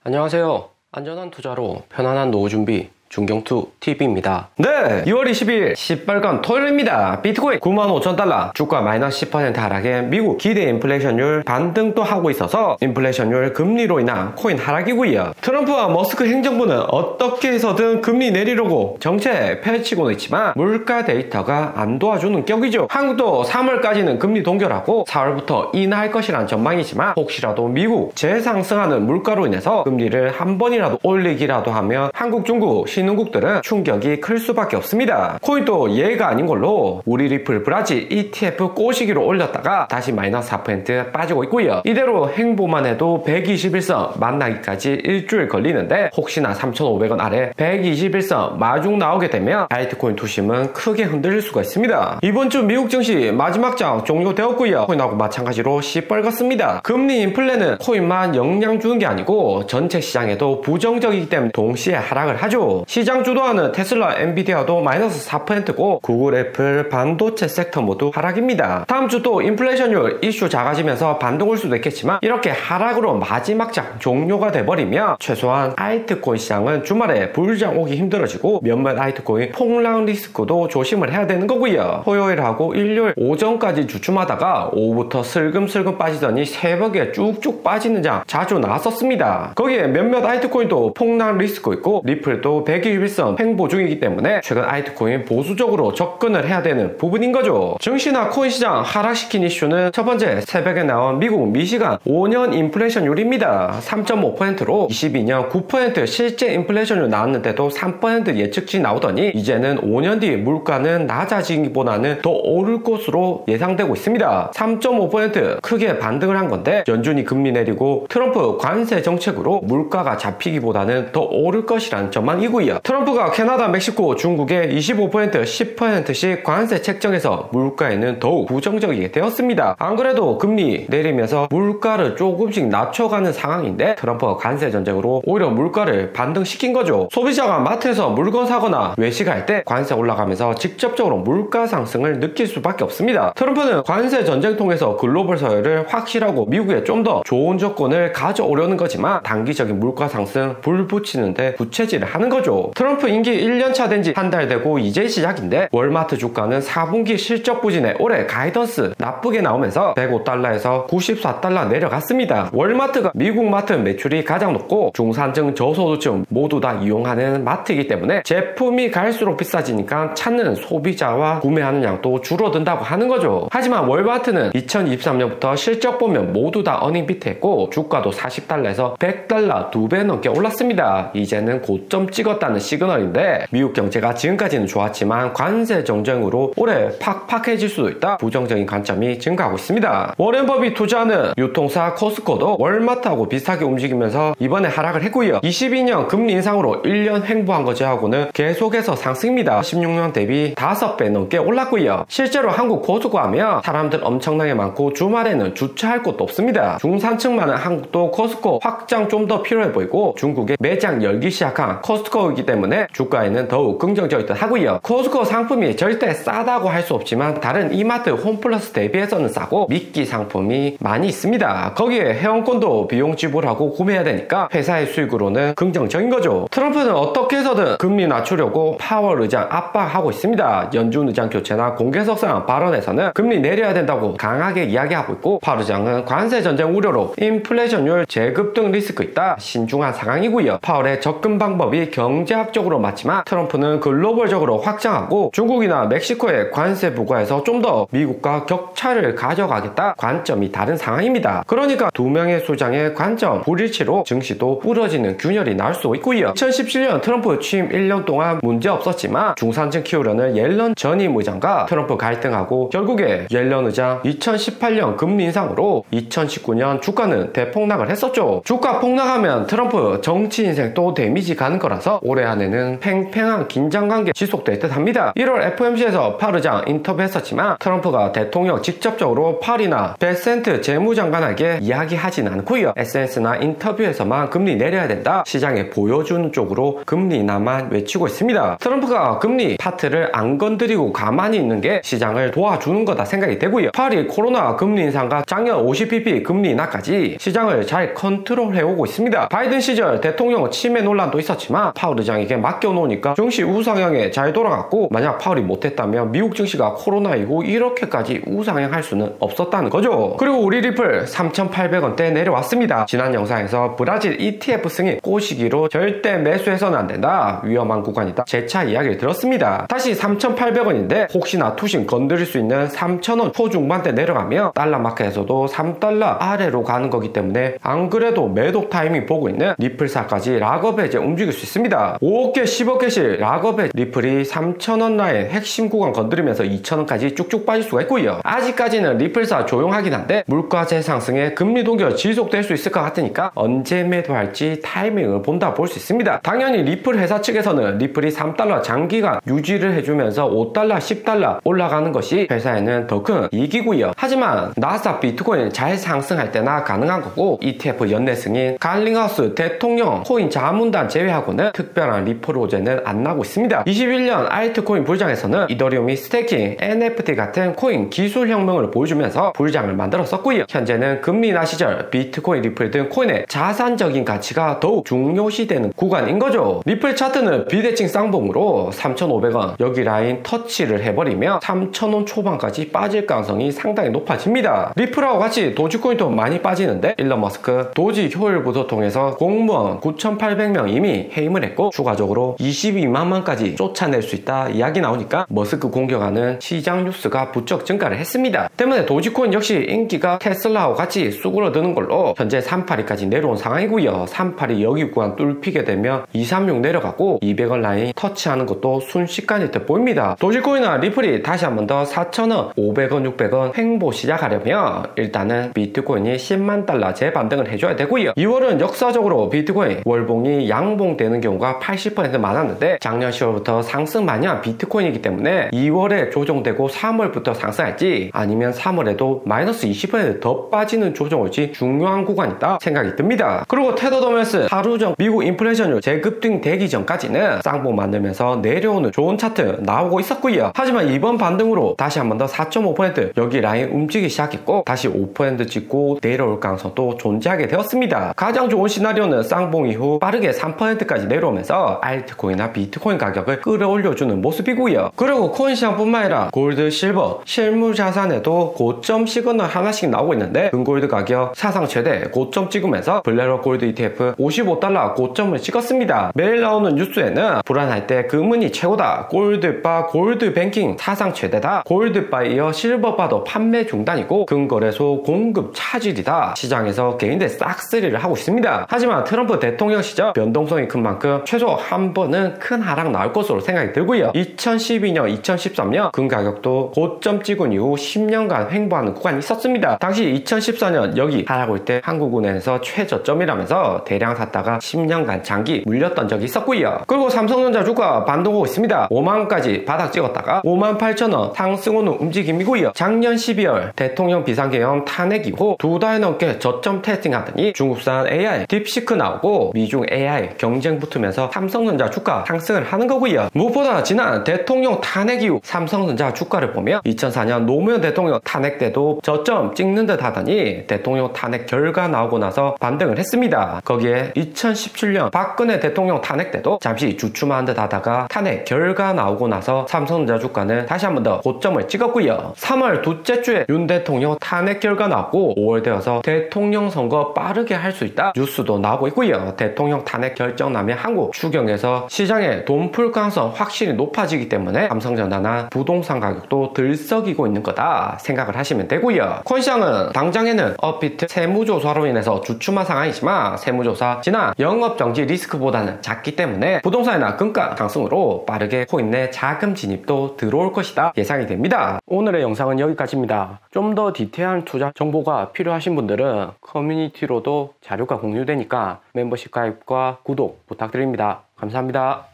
안녕하세요. 안전한 투자로 편안한 노후 준비 중경투 TV입니다. 네, 2월 20일 시뻘건 토요일입니다. 비트코인 95,000달러 주가 마이너스 10% 하락에 미국 기대 인플레이션율 반등도 하고 있어서 인플레이션율 금리로 인한 코인 하락이고요. 트럼프와 머스크 행정부는 어떻게 해서든 금리 내리려고 정책 펼치고는 있지만 물가 데이터가 안 도와주는 격이죠. 한국도 3월까지는 금리 동결하고 4월부터 인하할 것이란 전망이지만 혹시라도 미국 재상승하는 물가로 인해서 금리를 한 번이라도 올리기라도 하면 한국, 중국, 신흥국들은 충격이 클 수밖에 없습니다. 코인도 예가 아닌 걸로 우리 리플 브라질 ETF 꼬시기로 올렸다가 다시 마이너스 4% 빠지고 있고요. 이대로 행보만 해도 121선 만나기까지 일주일 걸리는데 혹시나 3,500원 아래 121선 마중 나오게 되면 알트코인 투심은 크게 흔들릴 수가 있습니다. 이번 주 미국 증시 마지막 장 종료되었고요. 코인하고 마찬가지로 시뻘겋습니다. 금리 인플레는 코인만 영향 주는 게 아니고 전체 시장에도 부정적이기 때문에 동시에 하락을 하죠. 시장 주도하는 테슬라, 엔비디아도 마이너스 4%고 구글, 애플, 반도체 섹터 모두 하락입니다. 다음 주 또 인플레이션율 이슈 작아지면서 반등 올 수도 있겠지만 이렇게 하락으로 마지막 장 종료가 돼버리면 최소한 알트코인 시장은 주말에 불장 오기 힘들어지고 몇몇 알트코인 폭락 리스크도 조심을 해야 되는 거고요. 토요일하고 일요일 오전까지 주춤하다가 오후부터 슬금슬금 빠지더니 새벽에 쭉쭉 빠지는 장 자주 나왔었습니다. 거기에 몇몇 알트코인도 폭락 리스크 있고 리플도 121선 횡보 중이기 때문에 최근 알트코인 보수적으로 접근을 해야 되는 부분인 거죠. 증시나 코인 시장 하락시킨 이슈는 첫 번째, 새벽에 나온 미국 미시간 5년 인플레이션율입니다. 3.5%로 22년 9% 실제 인플레이션율 나왔는데도 3% 예측치 나오더니 이제는 5년 뒤 물가는 낮아지기보다는 더 오를 것으로 예상되고 있습니다. 3.5% 크게 반등을 한 건데 연준이 금리 내리고 트럼프 관세 정책으로 물가가 잡히기보다는 더 오를 것이란 전망이고요. 트럼프가 캐나다, 멕시코, 중국에 25%, 10%씩 관세 책정해서 물가에는 더욱 부정적이게 되었습니다. 안 그래도 금리 내리면서 물가를 조금씩 낮춰가는 상황인데 트럼프가 관세 전쟁으로 오히려 물가를 반등시킨 거죠. 소비자가 마트에서 물건 사거나 외식할 때 관세 올라가면서 직접적으로 물가 상승을 느낄 수밖에 없습니다. 트럼프는 관세 전쟁 통해서 글로벌 사회를 확실하고 미국에 좀 더 좋은 조건을 가져오려는 거지만 단기적인 물가 상승 불 붙이는데 부채질을 하는 거죠. 트럼프 임기 1년차 된 지 한 달 되고 이제 시작인데 월마트 주가는 4분기 실적 부진에 올해 가이던스 나쁘게 나오면서 105달러에서 94달러 내려갔습니다. 월마트가 미국 마트 매출이 가장 높고 중산층 저소득층 모두 다 이용하는 마트이기 때문에 제품이 갈수록 비싸지니까 찾는 소비자와 구매하는 양도 줄어든다고 하는 거죠. 하지만 월마트는 2023년부터 실적 보면 모두 다 어닝비트했고 주가도 40달러에서 100달러 2배 넘게 올랐습니다. 이제는 고점 찍었다는 시그널인데 미국 경제가 지금까지는 좋았지만 관세 정쟁으로 올해 팍팍해질 수도 있다 부정적인 관점이 증가하고 있습니다. 워렌 버핏 투자하는 유통사 코스코도 월마트하고 비슷하게 움직이면서 이번에 하락을 했고요. 22년 금리 인상으로 1년 횡보한 거제하고는 계속해서 상승입니다. 16년 대비 5배 넘게 올랐고요. 실제로 한국 코스코 하면 사람들 엄청나게 많고 주말에는 주차할 곳도 없습니다. 중산층 많은 한국도 코스코 확장 좀 더 필요해 보이고 중국에 매장 열기 시작한 코스트코이기 때문에 주가에는 더욱 긍정적일 듯 하고요. 코스트코 상품이 절대 싸다고 할 수 없지만 다른 이마트, 홈플러스 대비해서는 싸고 미끼 상품이 많이 있습니다. 거기에 회원권도 비용 지불하고 구매해야 되니까 회사의 수익으로는 긍정적인 거죠. 트럼프는 어떻게 해서든 금리 낮추려고 파월 의장 압박하고 있습니다. 연준 의장 교체나 공개석상 발언에서는 금리 내려야 된다고 강하게 이야기하고 있고 파월 의장은 관세 전쟁 우려로 인플레이션율 재급등 리스크 있다 신중한 상황이고요. 파월의 접근 방법이 경제학적으로 맞지만 트럼프는 글로벌적으로 확장하고 중국이나 멕시코에 관세 부과해서 좀 더 미국과 격차를 가져가겠다 관점이 다른 상황입니다. 그러니까 두 명의 수장의 관점 불일치로 증시도 부러지는 균열이 나올 수 있고요. 2017년 트럼프 취임 1년 동안 문제 없었지만 중산층 키우려는 옐런 전임 의장과 트럼프 갈등하고 결국에 옐런 의장 2018년 금리 인상으로 2019년 주가는 대폭락을 했었죠. 주가 폭락하면 트럼프 정치 인생 또 데미지 가는 거라서 올해 올해 안에는 팽팽한 긴장관계 지속될 듯 합니다. 1월 FOMC에서 파월 의장 인터뷰했었지만 트럼프가 대통령 직접적으로 파월이나 베센트 재무장관에게 이야기하진 않고요. SNS나 인터뷰에서만 금리 내려야 된다, 시장에 보여주는 쪽으로 금리 인하만 외치고 있습니다. 트럼프가 금리 파트를 안 건드리고 가만히 있는 게 시장을 도와주는 거다 생각이 되고요. 파월이 코로나 금리 인상과 작년 50bp 금리 인하까지 시장을 잘 컨트롤해오고 있습니다. 바이든 시절 대통령 침해 논란도 있었지만 파월 의장에게 맡겨놓으니까 증시 우상향에 잘 돌아갔고, 만약 파월이 못했다면 미국 증시가 코로나 이후 이렇게까지 우상향할 수는 없었다는 거죠. 그리고 우리 리플 3,800원대 내려왔습니다. 지난 영상에서 브라질 ETF 승인 꼬시기로 절대 매수해서는 안 된다, 위험한 구간이다, 재차 이야기를 들었습니다. 다시 3,800원인데 혹시나 투신 건드릴 수 있는 3,000원 초중반대 내려가면 달러 마켓에서도 3달러 아래로 가는 거기 때문에 안 그래도 매도 타이밍 보고 있는 리플사까지 락업 해제 움직일 수 있습니다. 5억개 10억개씩 락업 해제 리플이 3,000원 라인 핵심 구간 건드리면서 2,000원까지 쭉쭉 빠질 수가 있고요. 아직까지는 리플사 조용하긴 한데 물가재 상승에 금리 동결 지속될 수 있을 것 같으니까 언제 매도할지 타이밍을 본다 볼 수 있습니다. 당연히 리플 회사 측에서는 리플이 3달러 장기간 유지를 해주면서 5달러 10달러 올라가는 것이 회사에는 더 큰 이익이고요. 하지만 나스닥 비트코인 잘 상승할 때나 가능한 거고, ETF 연내 승인 갈링하우스 대통령 코인 자문단 제외하고는 특별한 리플 호재는 안 나고 있습니다. 21년 알트코인 불장에서는 이더리움이 스테이킹, NFT 같은 코인 기술 혁명을 보여주면서 불장을 만들었었고요. 현재는 금리 인하 시절 비트코인, 리플 등 코인의 자산적인 가치가 더욱 중요시되는 구간인 거죠. 리플 차트는 비대칭 쌍봉으로 3,500원 여기 라인 터치를 해버리며 3,000원 초반까지 빠질 가능성이 상당히 높아집니다. 리플하고 같이 도지코인도 많이 빠지는데 일론 머스크 도지 효율 부도 통해서 공무원 9,800명 이미 해임을 했고, 추가적으로 22만 명까지 쫓아낼 수 있다 이야기 나오니까 머스크 공격하는 시장 뉴스가 부쩍 증가를 했습니다. 때문에 도지코인 역시 인기가 테슬라와 같이 쑥으로드는 걸로 현재 382까지 내려온 상황이고요. 382 여기 구간 뚫히게 되면 236 내려가고 200원 라인 터치하는 것도 순식간일 듯 보입니다. 도지코인이나 리플이 다시 한 번 더 4,000원, 500원, 600원 횡보 시작하려면 일단은 비트코인이 10만 달러 재반등을 해줘야 되고요. 2월은 역사적으로 비트코인 월봉이 양봉되는 경우가 80% 많았는데 작년 10월부터 상승 많이 한 비트코인이기 때문에 2월에 조정되고 3월부터 상승할지 아니면 3월에도 마이너스 20%더 빠지는 조정을지 중요한 구간이다 생각이 듭니다. 그리고 테더 도면스 하루 전 미국 인플레이션율 재급등 되기 전까지는 쌍봉 만들면서 내려오는 좋은 차트 나오고 있었고요. 하지만 이번 반등으로 다시 한 번 더 4.5% 여기 라인 움직이기 시작했고 다시 5% 찍고 내려올 가능성도 존재하게 되었습니다. 가장 좋은 시나리오는 쌍봉 이후 빠르게 3%까지 내려오면서 알트코인이나 비트코인 가격을 끌어올려주는 모습이고요. 그리고 코인 시장뿐만 아니라 골드, 실버, 실물 자산에도 고점 시그널 하나씩 나오고 있는데 금골드 가격 사상 최대 고점 찍으면서 블레러 골드 ETF 55달러 고점을 찍었습니다. 매일 나오는 뉴스에는 불안할 때 금은이 최고다, 골드바, 골드 뱅킹 사상 최대다, 골드바에 이어 실버바도 판매 중단이고 금거래소 공급 차질이다, 시장에서 개인들 싹쓸이를 하고 있습니다. 하지만 트럼프 대통령 시절 변동성이 큰 만큼 최소 한 번은 큰 하락 나올 것으로 생각이 들고요. 2012년, 2013년 금 가격도 고점 찍은 이후 10년간 횡보하는 구간이 있었습니다. 당시 2014년 여기 하락 올 때 한국은행에서 최저점이라면서 대량 샀다가 10년간 장기 물렸던 적이 있었고요. 그리고 삼성전자 주가 반등하고 있습니다. 5만원까지 바닥 찍었다가 58,000원 상승 오는 움직임이고요. 작년 12월 대통령 비상계엄 탄핵 이후 2달 넘게 저점 테스팅하더니 중국산 AI 딥시크 나오고 미중 AI 경쟁 붙으면서 삼성전자 주가 상승을 하는 거고요. 무엇보다 지난 대통령 탄핵 이후 삼성전자 주가를 보면 2004년 노무현 대통령 탄핵 때도 저점 찍는 듯 하더니 대통령 탄핵 결과 나오고 나서 반등을 했습니다. 거기에 2017년 박근혜 대통령 탄핵 때도 잠시 주춤한 듯 하다가 탄핵 결과 나오고 나서 삼성전자 주가는 다시 한 번 더 고점을 찍었고요. 3월 둘째 주에 윤 대통령 탄핵 결과 나왔고 5월 되어서 대통령 선거 빠르게 할 수 있다 뉴스도 나오고 있고요. 대통령 탄핵 결정 나면 한국 추경에서 시장에 돈 풀 가능성 확실히 높아지기 때문에 삼성전자나 부동산 가격도 들썩이고 있는 거다 생각을 하시면 되고요. 코인시장은 당장에는 업비트 세무조사로 인해서 주춤한 상황이지만 세무조사 지난 영업정지 리스크보다는 작기 때문에 부동산이나 금가 상승으로 빠르게 코인 내 자금 진입도 들어올 것이다 예상이 됩니다. 오늘의 영상은 여기까지입니다. 좀 더 디테일한 투자 정보가 필요하신 분들은 커뮤니티로도 자료가 공유되니까 멤버십 가입과 구독 부탁드립니다. 감사합니다.